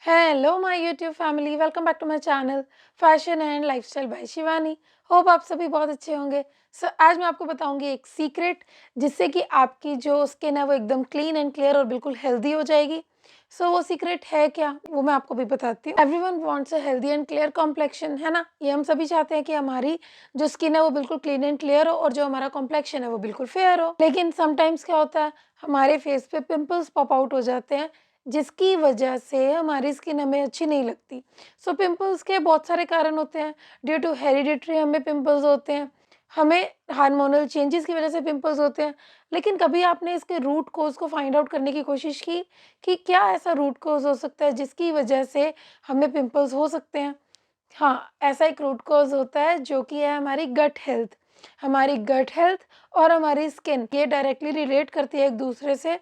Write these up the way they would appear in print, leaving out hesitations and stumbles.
Hello my YouTube family, welcome back to my channel fashion and lifestyle by Shivani. Hope आप सभी बहुत अच्छे होंगे। आज मैं आपको बताऊंगी एक सीक्रेट जिससे कि आपकी जो स्किन है वो एकदम क्लीन एंड क्लियर और बिल्कुल हेल्दी हो जाएगी। वो सीक्रेट है क्या, वो मैं आपको भी बताती हूँ। Everyone wants a healthy and clear complexion, है ना। ये हम सभी चाहते हैं कि हमारी जो स्किन है वो बिल्कुल क्लीन एंड क्लियर हो और जो हमारा कॉम्प्लेक्शन है वो बिल्कुल फेयर हो। लेकिन समटाइम्स क्या होता है, हमारे फेस पे पिंपल्स पॉप आउट हो जाते हैं जिसकी वजह से हमारी स्किन हमें अच्छी नहीं लगती। पिंपल्स के बहुत सारे कारण होते हैं। ड्यू टू हेरिडिटरी हमें पिंपल्स होते हैं, हमें हार्मोनल चेंजेस की वजह से पिंपल्स होते हैं। लेकिन कभी आपने इसके रूट कोज़ को फाइंड आउट करने की कोशिश की कि क्या ऐसा रूट कोज़ हो सकता है जिसकी वजह से हमें पिंपल्स हो सकते हैं? हाँ, ऐसा एक रूट कॉज़ होता है जो कि है हमारी गट हेल्थ। हमारी गट हेल्थ और हमारी स्किन ये डायरेक्टली रिलेट करती है एक दूसरे से,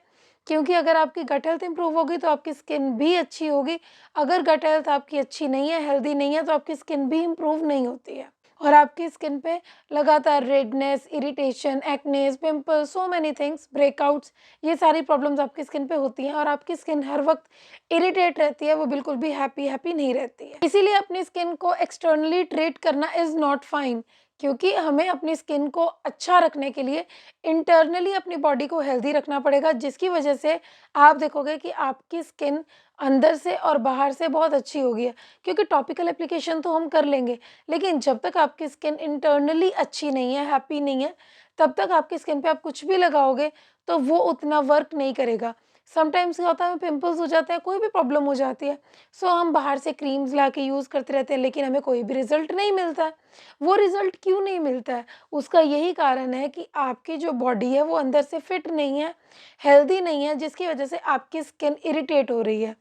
क्योंकि अगर आपकी गट हेल्थ इंप्रूव होगी तो आपकी स्किन भी अच्छी होगी। अगर गट हेल्थ आपकी अच्छी नहीं है, हेल्दी नहीं है, तो आपकी स्किन भी इंप्रूव नहीं होती है और आपकी स्किन पे लगातार redness, irritation, एक्नेस, pimples, so many things, breakouts, ये सारी प्रॉब्लम्स आपकी स्किन पे होती हैं और आपकी स्किन हर वक्त इरिटेट रहती है, वो बिल्कुल भी हैप्पी नहीं रहती है। इसीलिए अपनी स्किन को एक्सटर्नली ट्रीट करना इज़ नॉट फाइन, क्योंकि हमें अपनी स्किन को अच्छा रखने के लिए इंटरनली अपनी बॉडी को हेल्दी रखना पड़ेगा, जिसकी वजह से आप देखोगे कि आपकी स्किन अंदर से और बाहर से बहुत अच्छी होगी है। क्योंकि टॉपिकल एप्लीकेशन तो हम कर लेंगे, लेकिन जब तक आपकी स्किन इंटरनली अच्छी नहीं है, हैप्पी नहीं है, तब तक आपकी स्किन पे आप कुछ भी लगाओगे तो वो उतना वर्क नहीं करेगा। समटाइम्स क्या होता है, हमें पिंपल्स हो जाते हैं, कोई भी प्रॉब्लम हो जाती है, हम बाहर से क्रीम्स ला के यूज़ करते रहते हैं, लेकिन हमें कोई भी रिजल्ट नहीं मिलता है। वो रिजल्ट क्यों नहीं मिलता है? उसका यही कारण है कि आपकी जो बॉडी है वो अंदर से फिट नहीं है, हेल्दी नहीं है, जिसकी वजह से आपकी स्किन इरिटेट हो रही है।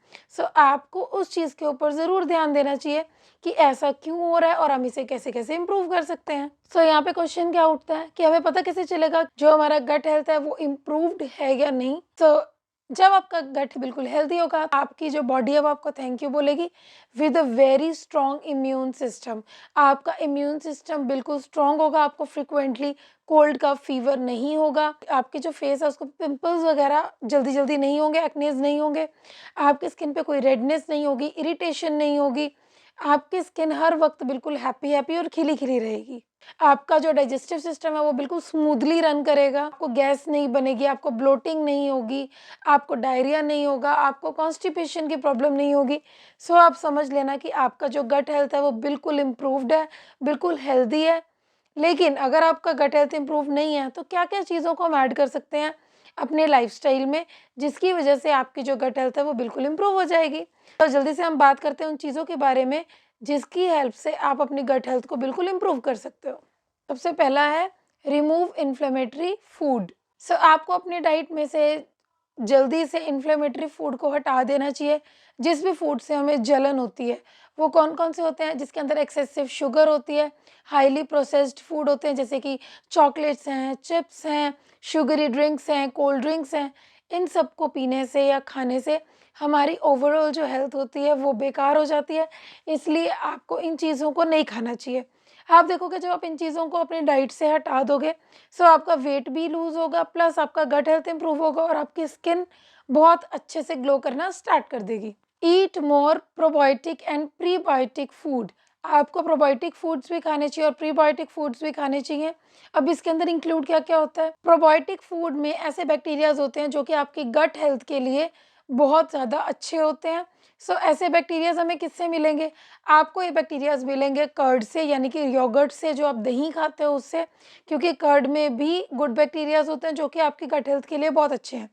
आपको उस चीज़ के ऊपर ज़रूर ध्यान देना चाहिए कि ऐसा क्यों हो रहा है और हम इसे कैसे-कैसे इम्प्रूव कर सकते हैं। यहाँ पे क्वेश्चन क्या उठता है कि हमें पता कैसे चलेगा जो हमारा गट हेल्थ है वो इम्प्रूव्ड है या नहीं? जब आपका गट बिल्कुल हेल्दी होगा, आपकी जो बॉडी है वो आपको थैंक यू बोलेगी with a very strong immune system. आपका इम्यून सिस्टम बिल्कुल स्ट्रॉन्ग होगा, आपको फ्रिक्वेंटली कोल्ड का फीवर नहीं होगा, आपकी जो फेस है उसको पिंपल्स वगैरह जल्दी नहीं होंगे, एक्नेस नहीं होंगे, आपकी स्किन पे कोई रेडनेस नहीं होगी, इरिटेशन नहीं होगी, आपकी स्किन हर वक्त बिल्कुल हैप्पी और खिली रहेगी। आपका जो डाइजेस्टिव सिस्टम है वो बिल्कुल स्मूथली रन करेगा, आपको गैस नहीं बनेगी, आपको ब्लोटिंग नहीं होगी, आपको डायरिया नहीं होगा, आपको कॉन्स्टिपेशन की प्रॉब्लम नहीं होगी। आप समझ लेना कि आपका जो गट हेल्थ है वो बिल्कुल इम्प्रूव्ड है, बिल्कुल हेल्दी है। लेकिन अगर आपका गट हेल्थ इम्प्रूव नहीं है तो क्या-क्या चीज़ों को हम ऐड कर सकते हैं अपने लाइफ़स्टाइल में, जिसकी वजह से आपकी जो गट हेल्थ है वो बिल्कुल इम्प्रूव हो जाएगी। तो जल्दी से हम बात करते हैं उन चीज़ों के बारे में जिसकी हेल्प से आप अपनी गट हेल्थ को बिल्कुल इम्प्रूव कर सकते हो। सबसे पहला है रिमूव इन्फ्लेमेटरी फूड। आपको अपनी डाइट में से जल्दी से इन्फ्लेमेटरी फूड को हटा देना चाहिए। जिस भी फूड से हमें जलन होती है, वो कौन-कौन से होते हैं? जिसके अंदर एक्सेसिव शुगर होती है, हाईली प्रोसेस्ड फूड होते हैं जैसे कि चॉकलेट्स हैं, चिप्स हैं, शुगरी ड्रिंक्स हैं, कोल्ड ड्रिंक्स हैं। इन सब को पीने से या खाने से हमारी ओवरऑल जो हेल्थ होती है वो बेकार हो जाती है, इसलिए आपको इन चीज़ों को नहीं खाना चाहिए। आप देखोगे जब आप इन चीज़ों को अपनी डाइट से हटा दोगे, आपका वेट भी लूज़ होगा, प्लस आपका गट हेल्थ इंप्रूव होगा और आपकी स्किन बहुत अच्छे से ग्लो करना स्टार्ट कर देगी। ईट मोर प्रोबायोटिक एंड प्रीबायोटिक फूड। आपको प्रोबायोटिक फूड्स भी खाने चाहिए और प्रीबायोटिक फूड्स भी खाने चाहिए। अब इसके अंदर इंक्लूड क्या-क्या होता है? प्रोबायोटिक फूड में ऐसे बैक्टीरियाज़ होते हैं जो कि आपकी गट हेल्थ के लिए बहुत ज़्यादा अच्छे होते हैं। ऐसे बैक्टीरियाज़ हमें किससे मिलेंगे? आपको ये बैक्टीरियाज़ मिलेंगे कर्ड से, यानी कि योगर्ट से, जो आप दही खाते हो उससे, क्योंकि कर्ड में भी गुड बैक्टीरियाज़ होते हैं जो कि आपकी गट हेल्थ के लिए बहुत अच्छे हैं।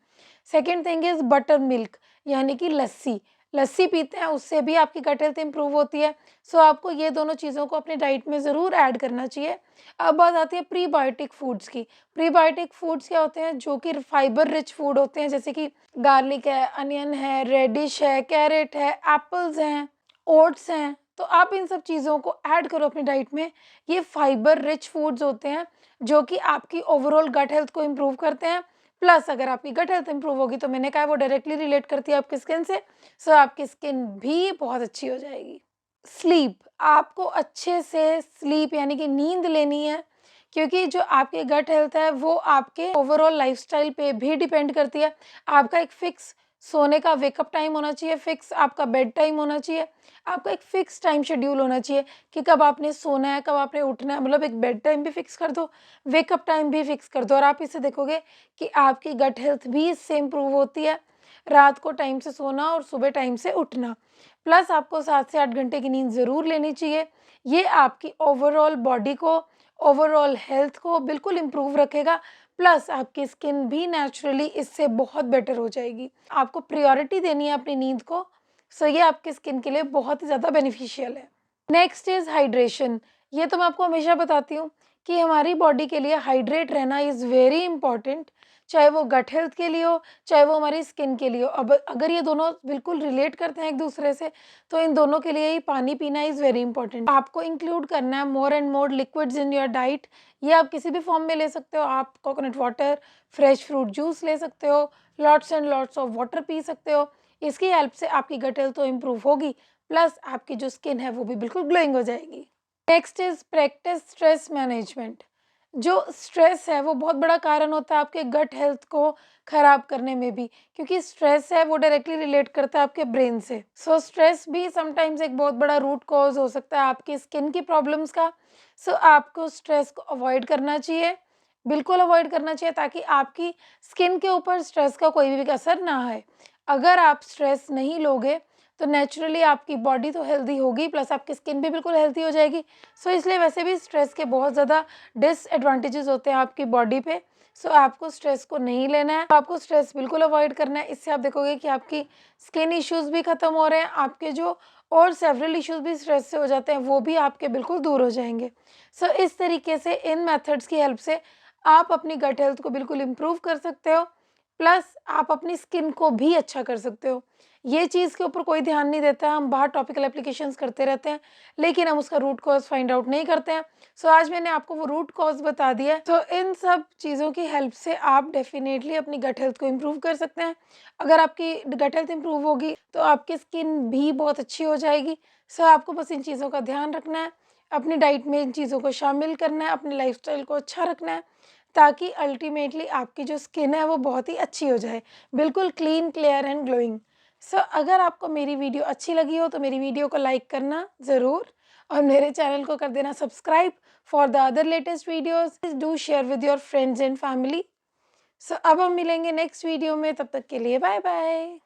Second thing is butter milk, यानी कि लस्सी। लस्सी पीते हैं उससे भी आपकी गट हेल्थ इंप्रूव होती है। आपको ये दोनों चीज़ों को अपनी डाइट में ज़रूर ऐड करना चाहिए। अब बात आती है प्रीबायोटिक फूड्स की। प्रीबायोटिक फूड्स क्या होते हैं? जो कि फाइबर रिच फूड होते हैं, जैसे कि गार्लिक है, अनियन है, रेडिश है, कैरेट है, एप्पल्स हैं, ओट्स हैं। तो आप इन सब चीज़ों को ऐड करो अपनी डाइट में। ये फाइबर रिच फूड्स होते हैं जो कि आपकी ओवरऑल गट हेल्थ को इम्प्रूव करते हैं। प्लस अगर आपकी गट हेल्थ इम्प्रूव होगी तो मैंने कहा वो डायरेक्टली रिलेट करती है आपकी स्किन से, आपकी स्किन भी बहुत अच्छी हो जाएगी। स्लीप, आपको अच्छे से स्लीप यानी कि नींद लेनी है, क्योंकि जो आपकी गट हेल्थ है वो आपके ओवरऑल लाइफ़स्टाइल पे भी डिपेंड करती है। आपका एक फिक्स सोने का वेकअप टाइम होना चाहिए फिक्स, आपका बेड टाइम होना चाहिए, आपका एक फिक्स टाइम शेड्यूल होना चाहिए कि कब आपने सोना है, कब आपने उठना है, मतलब एक बेड टाइम भी फिक्स कर दो, वेकअप टाइम भी फिक्स कर दो और आप इससे देखोगे कि आपकी गट हेल्थ भी इससे इम्प्रूव होती है। रात को टाइम से सोना और सुबह टाइम से उठना, प्लस आपको 7 से 8 घंटे की नींद ज़रूर लेनी चाहिए। ये आपकी ओवरऑल बॉडी को, ओवरऑल हेल्थ को बिल्कुल इम्प्रूव रखेगा, प्लस आपकी स्किन भी नेचुरली इससे बहुत बेटर हो जाएगी। आपको प्रायोरिटी देनी है अपनी नींद को, सो ये आपकी स्किन के लिए बहुत ही ज़्यादा बेनिफिशियल है। Next is hydration. ये तो मैं आपको हमेशा बताती हूँ कि हमारी बॉडी के लिए हाइड्रेट रहना इज़ वेरी इंपॉर्टेंट, चाहे वो गट हेल्थ के लिए हो, चाहे वो हमारी स्किन के लिए हो। अब अगर ये दोनों बिल्कुल रिलेट करते हैं एक दूसरे से, तो इन दोनों के लिए ही पानी पीना इज़ वेरी इंपॉर्टेंट। आपको इंक्लूड करना है more and more liquids in your diet. ये आप किसी भी फॉर्म में ले सकते हो, आप coconut water, fresh fruit juice ले सकते हो, lots and lots of water P सकते हो। इसकी हेल्प से आपकी गट हेल्थ तो इम्प्रूव होगी, प्लस आपकी जो स्किन है वो भी बिल्कुल ग्लोइंग हो जाएगी। Next is practice stress management. जो स्ट्रेस है वो बहुत बड़ा कारण होता है आपके गट हेल्थ को ख़राब करने में भी, क्योंकि स्ट्रेस है वो डायरेक्टली रिलेट करता है आपके ब्रेन से। सो स्ट्रेस भी समटाइम्स एक बहुत बड़ा रूट कॉज़ हो सकता है आपकी स्किन की प्रॉब्लम्स का। सो आपको स्ट्रेस को अवॉइड करना चाहिए, बिल्कुल अवॉइड करना चाहिए, ताकि आपकी स्किन के ऊपर स्ट्रेस का कोई भी असर ना आए। अगर आप स्ट्रेस नहीं लोगे तो नेचुरली आपकी बॉडी तो हेल्दी होगी, प्लस आपकी स्किन भी बिल्कुल हेल्दी हो जाएगी। सो इसलिए वैसे भी स्ट्रेस के बहुत ज़्यादा डिसएडवांटेजेस होते हैं आपकी बॉडी पे। सो आपको स्ट्रेस को नहीं लेना है, आपको स्ट्रेस बिल्कुल अवॉइड करना है। इससे आप देखोगे कि आपकी स्किन इश्यूज़ भी ख़त्म हो रहे हैं, आपके जो और सेवरल इश्यूज़ भी स्ट्रेस से हो जाते हैं वो भी आपके बिल्कुल दूर हो जाएंगे। सो इस तरीके से इन मेथड्स की हेल्प से आप अपनी गट हेल्थ को बिल्कुल इम्प्रूव कर सकते हो, प्लस आप अपनी स्किन को भी अच्छा कर सकते हो। ये चीज़ के ऊपर कोई ध्यान नहीं देता है, हम बाहर टॉपिकल एप्लीकेशंस करते रहते हैं, लेकिन हम उसका रूट कॉज़ फाइंड आउट नहीं करते हैं। सो आज मैंने आपको वो रूट कॉज़ बता दिया है। तो इन सब चीज़ों की हेल्प से आप डेफ़िनेटली अपनी गट हेल्थ को इम्प्रूव कर सकते हैं। अगर आपकी गट हेल्थ इम्प्रूव होगी, तो आपकी स्किन भी बहुत अच्छी हो जाएगी। सो आपको बस इन चीज़ों का ध्यान रखना है, अपनी डाइट में इन चीज़ों को शामिल करना है, अपने लाइफ़स्टाइल को अच्छा रखना है, ताकि अल्टीमेटली आपकी जो स्किन है वो बहुत ही अच्छी हो जाए, बिल्कुल क्लीन, क्लियर एंड ग्लोइंग। सो अगर आपको मेरी वीडियो अच्छी लगी हो तो मेरी वीडियो को लाइक करना ज़रूर, और मेरे चैनल को कर देना subscribe for the other latest videos. Please do share with your friends and family. So अब हम मिलेंगे नेक्स्ट वीडियो में, तब तक के लिए बाय बाय।